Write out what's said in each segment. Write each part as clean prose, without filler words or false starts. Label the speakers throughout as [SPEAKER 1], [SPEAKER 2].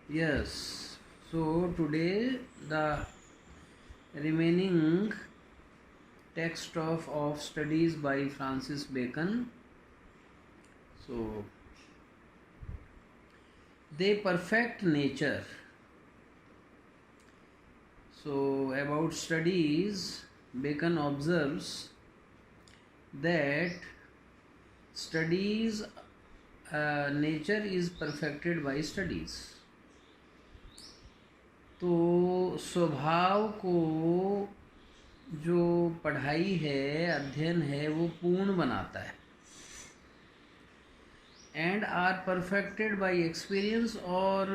[SPEAKER 1] Yes. So today the remaining text of studies by Francis Bacon. So they perfect nature. So about studies, Bacon observes that studies nature is perfected by studies. तो स्वभाव को जो पढ़ाई है, अध्ययन है, वो पूर्ण बनाता है। And are perfected by experience, और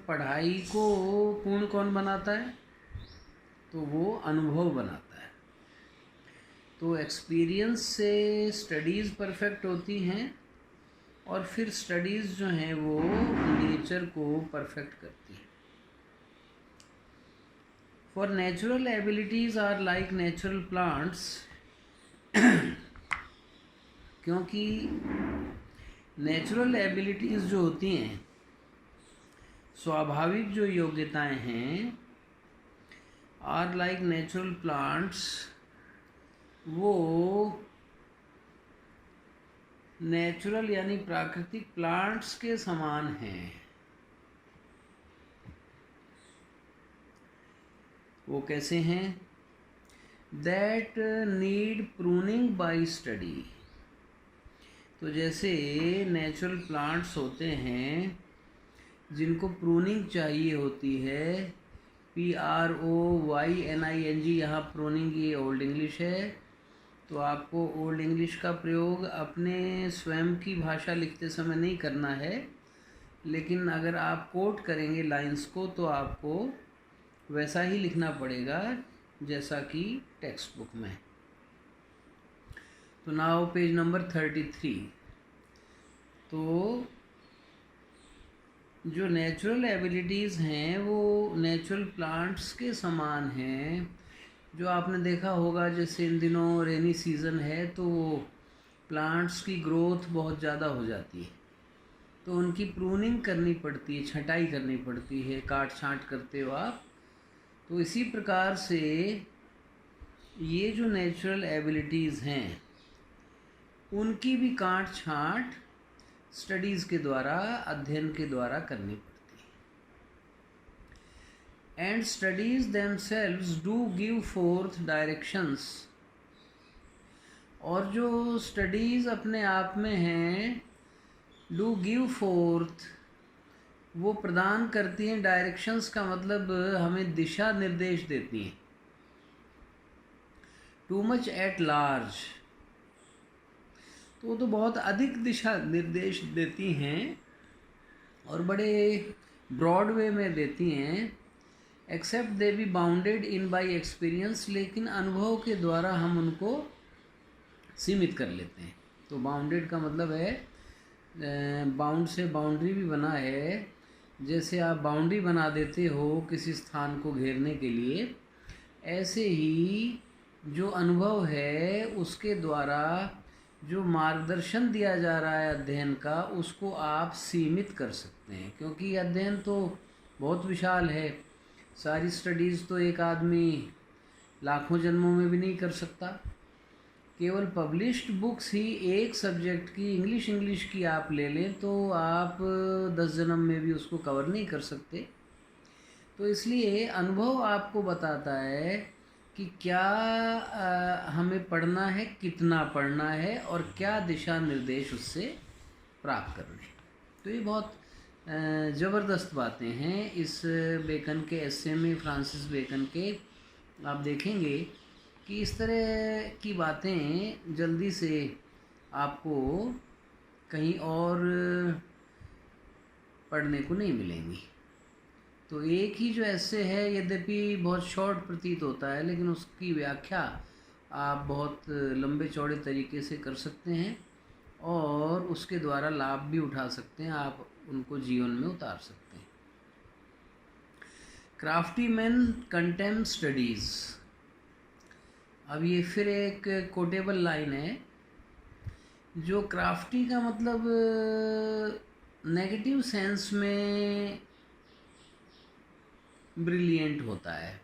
[SPEAKER 1] पढ़ाई को पूर्ण कौन बनाता है? तो वो अनुभव बनाता है। तो एक्सपीरियंस से स्टडीज़ परफेक्ट होती हैं और फिर स्टडीज़ जो हैं वो नेचर को परफेक्ट करती है। For natural abilities are like natural plants, क्योंकि नेचुरल एबिलिटीज़ जो होती हैं, स्वाभाविक जो योग्यताएं हैं, आर लाइक नेचुरल प्लांट्स, वो नेचुरल यानी प्राकृतिक प्लांट्स के समान हैं। वो कैसे हैं? That need pruning by study. तो जैसे नेचुरल प्लांट्स होते हैं जिनको प्रूनिंग चाहिए होती है, PROYNING, यहाँ प्रूनिंग ये ओल्ड इंग्लिश है, तो आपको ओल्ड इंग्लिश का प्रयोग अपने स्वयं की भाषा लिखते समय नहीं करना है, लेकिन अगर आप कोट करेंगे लाइंस को तो आपको वैसा ही लिखना पड़ेगा जैसा कि टेक्स्ट बुक में। तो नाउ पेज नंबर 33। तो जो नेचुरल एबिलिटीज़ हैं वो नेचुरल प्लांट्स के समान हैं। जो आपने देखा होगा, जैसे इन दिनों रेनी सीज़न है तो प्लांट्स की ग्रोथ बहुत ज़्यादा हो जाती है, तो उनकी प्रूनिंग करनी पड़ती है, छटाई करनी पड़ती है, काट छांट करते हो आप। तो इसी प्रकार से ये जो नेचुरल एबिलिटीज़ हैं उनकी भी काट छांट स्टडीज़ के द्वारा, अध्ययन के द्वारा करनी पड़ती है। And studies themselves do give fourth directions, और जो स्टडीज़ अपने आप में हैं, डू गिव फोर्थ, वो प्रदान करती हैं, डायरेक्शंस का मतलब हमें दिशा निर्देश देती हैं। टू मच एट लार्ज, तो वो तो बहुत अधिक दिशा निर्देश देती हैं और बड़े ब्रॉड वे में देती हैं। Except they be bounded in by experience, लेकिन अनुभव के द्वारा हम उनको सीमित कर लेते हैं। तो बाउंडेड का मतलब है, बाउंड से बाउंड्री भी बना है। जैसे आप बाउंड्री बना देते हो किसी स्थान को घेरने के लिए, ऐसे ही जो अनुभव है उसके द्वारा जो मार्गदर्शन दिया जा रहा है अध्ययन का, उसको आप सीमित कर सकते हैं, क्योंकि अध्ययन तो बहुत विशाल है। सारी स्टडीज़ तो एक आदमी लाखों जन्मों में भी नहीं कर सकता। केवल पब्लिश्ड बुक्स ही एक सब्जेक्ट की, इंग्लिश की आप ले लें तो आप 10 जन्म में भी उसको कवर नहीं कर सकते। तो इसलिए अनुभव आपको बताता है कि क्या हमें पढ़ना है, कितना पढ़ना है, और क्या दिशा निर्देश उससे प्राप्त करने। तो ये बहुत ज़बरदस्त बातें हैं इस बेकन के एस्से में, फ्रांसिस बेकन के। आप देखेंगे कि इस तरह की बातें जल्दी से आपको कहीं और पढ़ने को नहीं मिलेंगी। तो एक ही जो ऐसे है, यद्यपि बहुत शॉर्ट प्रतीत होता है, लेकिन उसकी व्याख्या आप बहुत लंबे चौड़े तरीके से कर सकते हैं और उसके द्वारा लाभ भी उठा सकते हैं, आप उनको जीवन में उतार सकते हैं। Crafty man contempt studies. अब ये फिर एक कोटेबल लाइन है। जो क्राफ्टी का मतलब नेगेटिव सेंस में ब्रिलियंट होता है।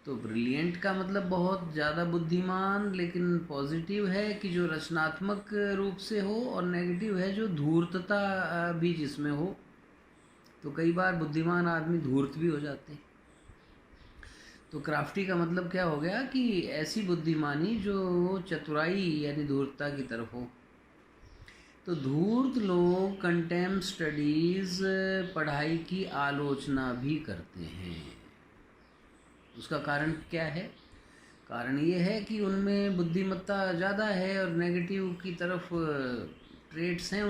[SPEAKER 1] तो ब्रिलियंट का मतलब बहुत ज़्यादा बुद्धिमान, लेकिन पॉजिटिव है कि जो रचनात्मक रूप से हो, और नेगेटिव है जो धूर्तता भी जिसमें हो। तो कई बार बुद्धिमान आदमी धूर्त भी हो जाते हैं। तो क्राफ्टी का मतलब क्या हो गया कि ऐसी बुद्धिमानी जो चतुराई यानी धूर्तता की तरफ हो। तो धूर्त लोग कंटेम्प स्टडीज पढ़ाई की आलोचना भी करते हैं। उसका कारण क्या है? कारण ये है कि उनमें बुद्धिमत्ता ज़्यादा है और नेगेटिव की तरफ ट्रेड्स हैं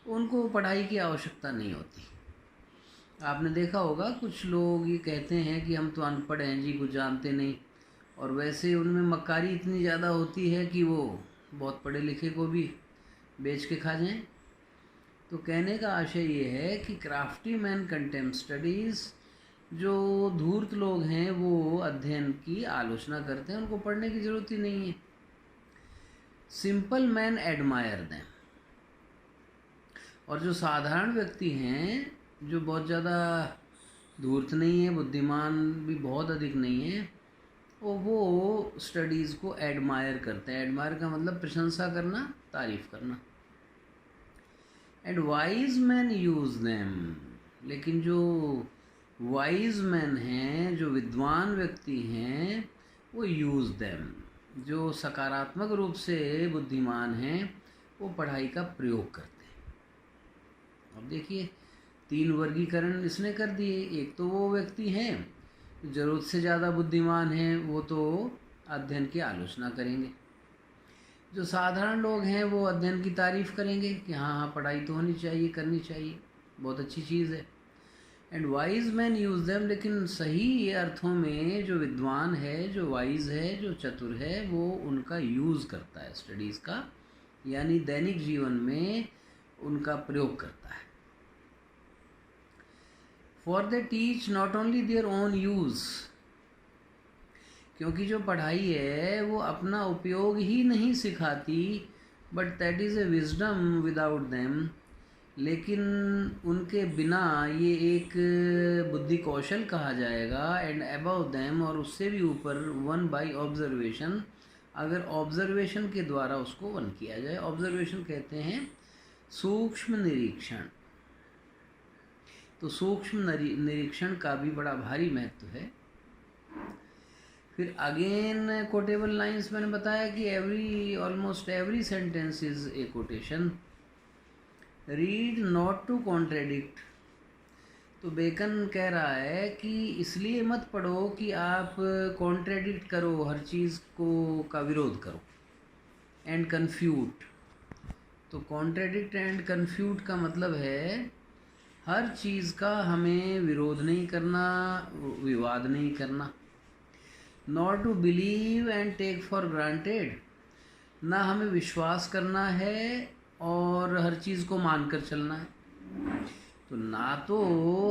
[SPEAKER 1] उनको पढ़ाई की आवश्यकता नहीं होती। आपने देखा होगा कुछ लोग ये कहते हैं कि हम तो अनपढ़ हैं जी, कुछ जानते नहीं, और वैसे उनमें मक्कारी इतनी ज़्यादा होती है कि वो बहुत पढ़े लिखे को भी बेच के खा जाएं। तो कहने का आशय ये है कि क्राफ्टी मैन कंटेम्प स्टडीज़, जो धूर्त लोग हैं वो अध्ययन की आलोचना करते हैं, उनको पढ़ने की ज़रूरत ही नहीं है। सिंपल मैन एडमायर देम, और जो साधारण व्यक्ति हैं जो बहुत ज़्यादा धूर्त नहीं है, बुद्धिमान भी बहुत अधिक नहीं है, वो स्टडीज़ को एडमायर करते हैं। एडमायर का मतलब प्रशंसा करना, तारीफ़ करना। And wise man use them, लेकिन जो वाइज मैन हैं, जो विद्वान व्यक्ति हैं, वो यूज़ देम, जो सकारात्मक रूप से बुद्धिमान हैं, वो पढ़ाई का प्रयोग करते हैं। अब देखिए 3 वर्गीकरण इसने कर दिए। एक तो वो व्यक्ति हैं ज़रूरत से ज़्यादा बुद्धिमान हैं, वो तो अध्ययन की आलोचना करेंगे। जो साधारण लोग हैं वो अध्ययन की तारीफ़ करेंगे कि हाँ हाँ पढ़ाई तो होनी चाहिए, करनी चाहिए, बहुत अच्छी चीज़ है। And wise man use them, लेकिन सही अर्थों में जो विद्वान है, जो वाइज है, जो चतुर है, वो उनका यूज़ करता है स्टडीज़ का, यानी दैनिक जीवन में उनका प्रयोग करता है। For they teach not only their own use, क्योंकि जो पढ़ाई है वो अपना उपयोग ही नहीं सिखाती, but that is a wisdom without them, लेकिन उनके बिना ये एक बुद्धि कौशल कहा जाएगा। एंड अबव देम, और उससे भी ऊपर, वन बाय ऑब्जर्वेशन, अगर ऑब्जर्वेशन के द्वारा उसको वन किया जाए। ऑब्जर्वेशन कहते हैं सूक्ष्म निरीक्षण। तो सूक्ष्म निरीक्षण का भी बड़ा भारी महत्व है। फिर अगेन कोटेबल लाइंस मैंने बताया कि almost every sentence is a quotation. Read not to contradict, तो बेकन कह रहा है कि इसलिए मत पढ़ो कि आप कॉन्ट्रेडिक्ट करो, हर चीज़ को का विरोध करो। एंड कन्फ्यूट, तो कॉन्ट्रेडिक्ट एंड कन्फ्यूट का मतलब है हर चीज़ का हमें विरोध नहीं करना, विवाद नहीं करना। Not to believe and take for granted, ना हमें विश्वास करना है और हर चीज़ को मानकर चलना है। तो ना तो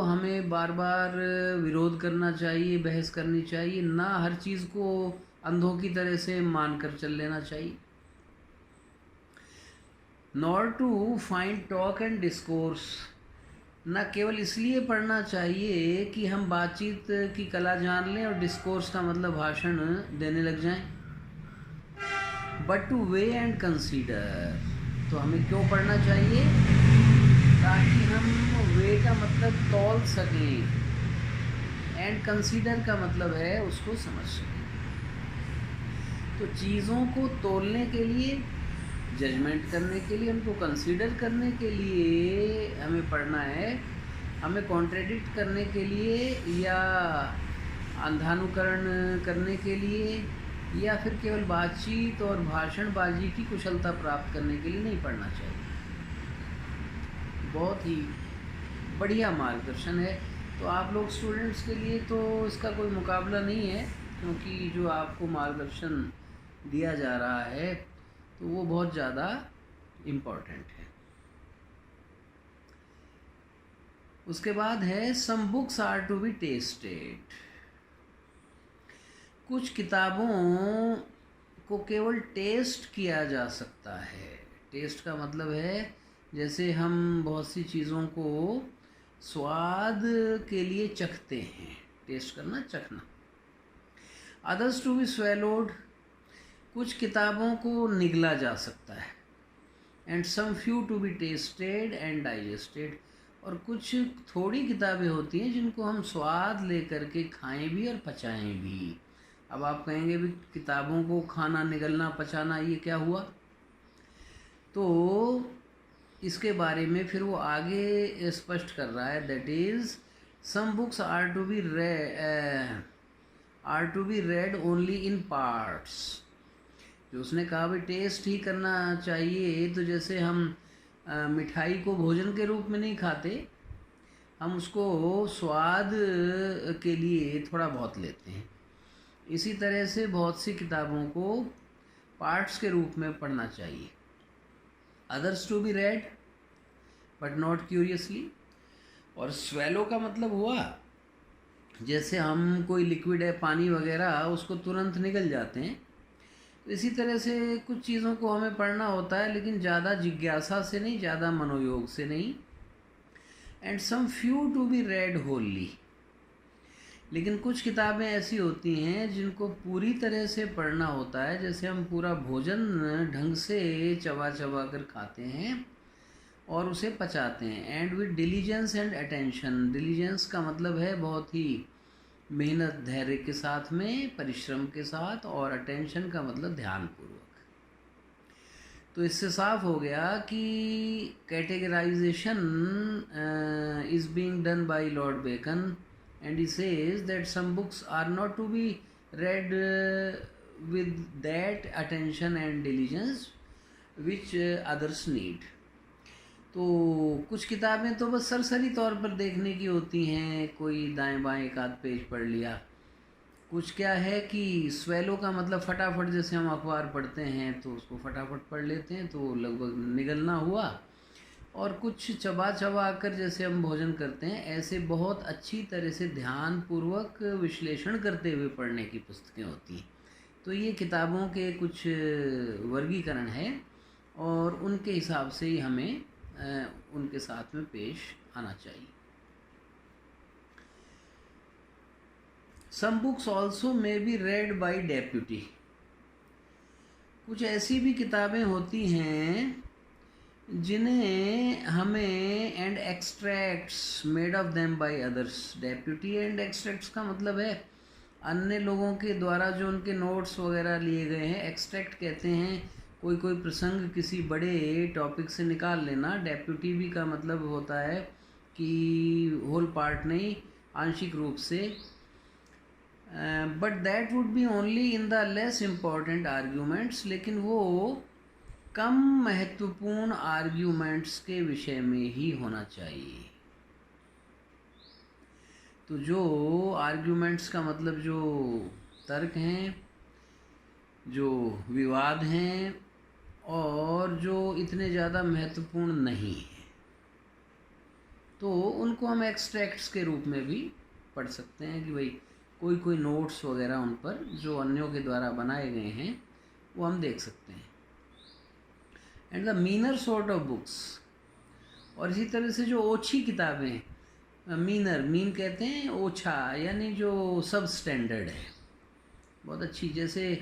[SPEAKER 1] हमें बार बार विरोध करना चाहिए, बहस करनी चाहिए, ना हर चीज़ को अंधों की तरह से मानकर चल लेना चाहिए। Nor to find talk and discourse, न केवल इसलिए पढ़ना चाहिए कि हम बातचीत की कला जान लें, और डिस्कोर्स का मतलब भाषण देने लग जाएं, but two way and consider, तो हमें क्यों पढ़ना चाहिए? ताकि हम वे का मतलब तौल सकें, एंड कंसीडर का मतलब है उसको समझ सकें। तो चीज़ों को तोलने के लिए, जजमेंट करने के लिए, उनको कंसीडर करने के लिए हमें पढ़ना है। हमें कॉन्ट्रेडिक्ट करने के लिए या अंधानुकरण करने के लिए या फिर केवल बातचीत और भाषणबाजी की कुशलता प्राप्त करने के लिए नहीं पढ़ना चाहिए। बहुत ही बढ़िया मार्गदर्शन है। तो आप लोग स्टूडेंट्स के लिए तो इसका कोई मुकाबला नहीं है, क्योंकि जो आपको मार्गदर्शन दिया जा रहा है तो वो बहुत ज़्यादा इम्पॉर्टेंट है। उसके बाद है some books are to be tasted, कुछ किताबों को केवल टेस्ट किया जा सकता है। टेस्ट का मतलब है जैसे हम बहुत सी चीज़ों को स्वाद के लिए चखते हैं, टेस्ट करना, चखना। अदर्स टू बी स्वेलोड, कुछ किताबों को निगला जा सकता है। And some few to be tasted and digested, और कुछ थोड़ी किताबें होती हैं जिनको हम स्वाद लेकर के खाएं भी और पचाएं भी। अब आप कहेंगे भी किताबों को खाना, निगलना, पचाना, ये क्या हुआ? तो इसके बारे में फिर वो आगे स्पष्ट कर रहा है, that is some books are to be read only in parts. जो उसने कहा भाई टेस्ट ही करना चाहिए, तो जैसे हम मिठाई को भोजन के रूप में नहीं खाते, हम उसको स्वाद के लिए थोड़ा बहुत लेते हैं। इसी तरह से बहुत सी किताबों को पार्ट्स के रूप में पढ़ना चाहिए। Others to be read but not curiously. और स्वेलो का मतलब हुआ जैसे हम कोई लिक्विड है, पानी वगैरह, उसको तुरंत निगल जाते हैं। तो इसी तरह से कुछ चीज़ों को हमें पढ़ना होता है, लेकिन ज़्यादा जिज्ञासा से नहीं, ज़्यादा मनोयोग से नहीं। And some few to be read wholly, लेकिन कुछ किताबें ऐसी होती हैं जिनको पूरी तरह से पढ़ना होता है, जैसे हम पूरा भोजन ढंग से चबा चबा कर खाते हैं और उसे पचाते हैं। And with diligence and attention, diligence का मतलब है बहुत ही मेहनत, धैर्य के साथ में, परिश्रम के साथ, और अटेंशन का मतलब ध्यानपूर्वक। तो इससे साफ हो गया कि categorization is being done by Lord Bacon, and he says that some books are not to be read with that attention and diligence which others need. तो कुछ किताबें तो बस सरसरी तौर पर देखने की होती हैं, कोई दाएं बाएं एक आध पेज पढ़ लिया। कुछ क्या है कि स्वेलो का मतलब फटाफट, जैसे हम अखबार पढ़ते हैं तो उसको फटाफट पढ़ लेते हैं, तो लगभग निगलना हुआ। और कुछ चबा चबा कर जैसे हम भोजन करते हैं, ऐसे बहुत अच्छी तरह से ध्यानपूर्वक विश्लेषण करते हुए पढ़ने की पुस्तकें होती हैं। तो ये किताबों के कुछ वर्गीकरण है, और उनके हिसाब से ही हमें उनके साथ में पेश आना चाहिए। Some books also may be read by deputy, कुछ ऐसी भी किताबें होती हैं जिन्हें हमें, and extracts made of them by others. Deputy and extracts का मतलब है अन्य लोगों के द्वारा जो उनके नोट्स वगैरह लिए गए हैं। एक्सट्रैक्ट कहते हैं कोई कोई प्रसंग किसी बड़े टॉपिक से निकाल लेना। डेप्यूटी भी का मतलब होता है कि होल पार्ट नहीं, आंशिक रूप से। But that would be only in the less important arguments, लेकिन वो कम महत्वपूर्ण आर्ग्यूमेंट्स के विषय में ही होना चाहिए। तो जो आर्ग्यूमेंट्स का मतलब जो तर्क हैं, जो विवाद हैं, और जो इतने ज़्यादा महत्वपूर्ण नहीं हैं, तो उनको हम एक्सट्रैक्ट्स के रूप में भी पढ़ सकते हैं कि भाई कोई कोई नोट्स वगैरह उन पर जो अन्यों के द्वारा बनाए गए हैं वो हम देख सकते हैं। And the meaner sort of books, और इसी तरह से जो ओछी किताबें, मीनर, मीन कहते हैं ओछा, यानी जो सब स्टैंडर्ड है, बहुत अच्छी। जैसे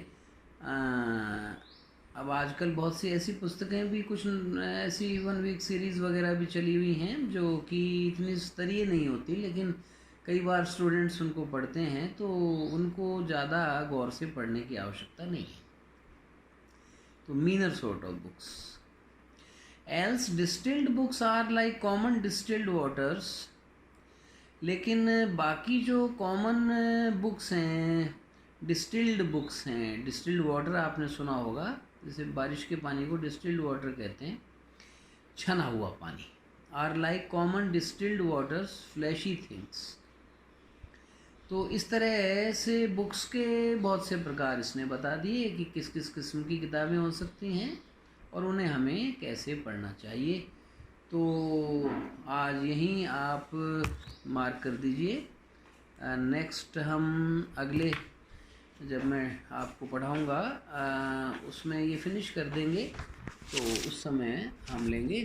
[SPEAKER 1] अब आजकल बहुत सी ऐसी पुस्तकें भी, कुछ ऐसी 1 वीक सीरीज़ वगैरह भी चली हुई हैं जो कि इतनी स्तरीय नहीं होती, लेकिन कई बार स्टूडेंट्स उनको पढ़ते हैं, तो उनको ज़्यादा गौर से पढ़ने की आवश्यकता नहीं है। तो meaner sort of books. Else distilled books are like common distilled waters, लेकिन बाकी जो कॉमन बुक्स हैं, डिस्टिल्ड बुक्स हैं, डिस्टिल्ड वाटर आपने सुना होगा, जैसे बारिश के पानी को डिस्टिल्ड वाटर कहते हैं, छना हुआ पानी। Are like common distilled waters flashy things. तो इस तरह से बुक्स के बहुत से प्रकार इसने बता दिए कि किस किस किस्म की किताबें हो सकती हैं और उन्हें हमें कैसे पढ़ना चाहिए। तो आज यहीं आप मार्क कर दीजिए। नेक्स्ट हम अगले जब मैं आपको पढ़ाऊँगा उसमें ये फिनिश कर देंगे, तो उस समय हम लेंगे।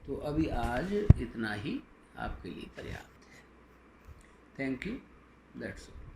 [SPEAKER 1] तो अभी आज इतना ही। आपके लिए पर्याप्त है। Thank you, that's all.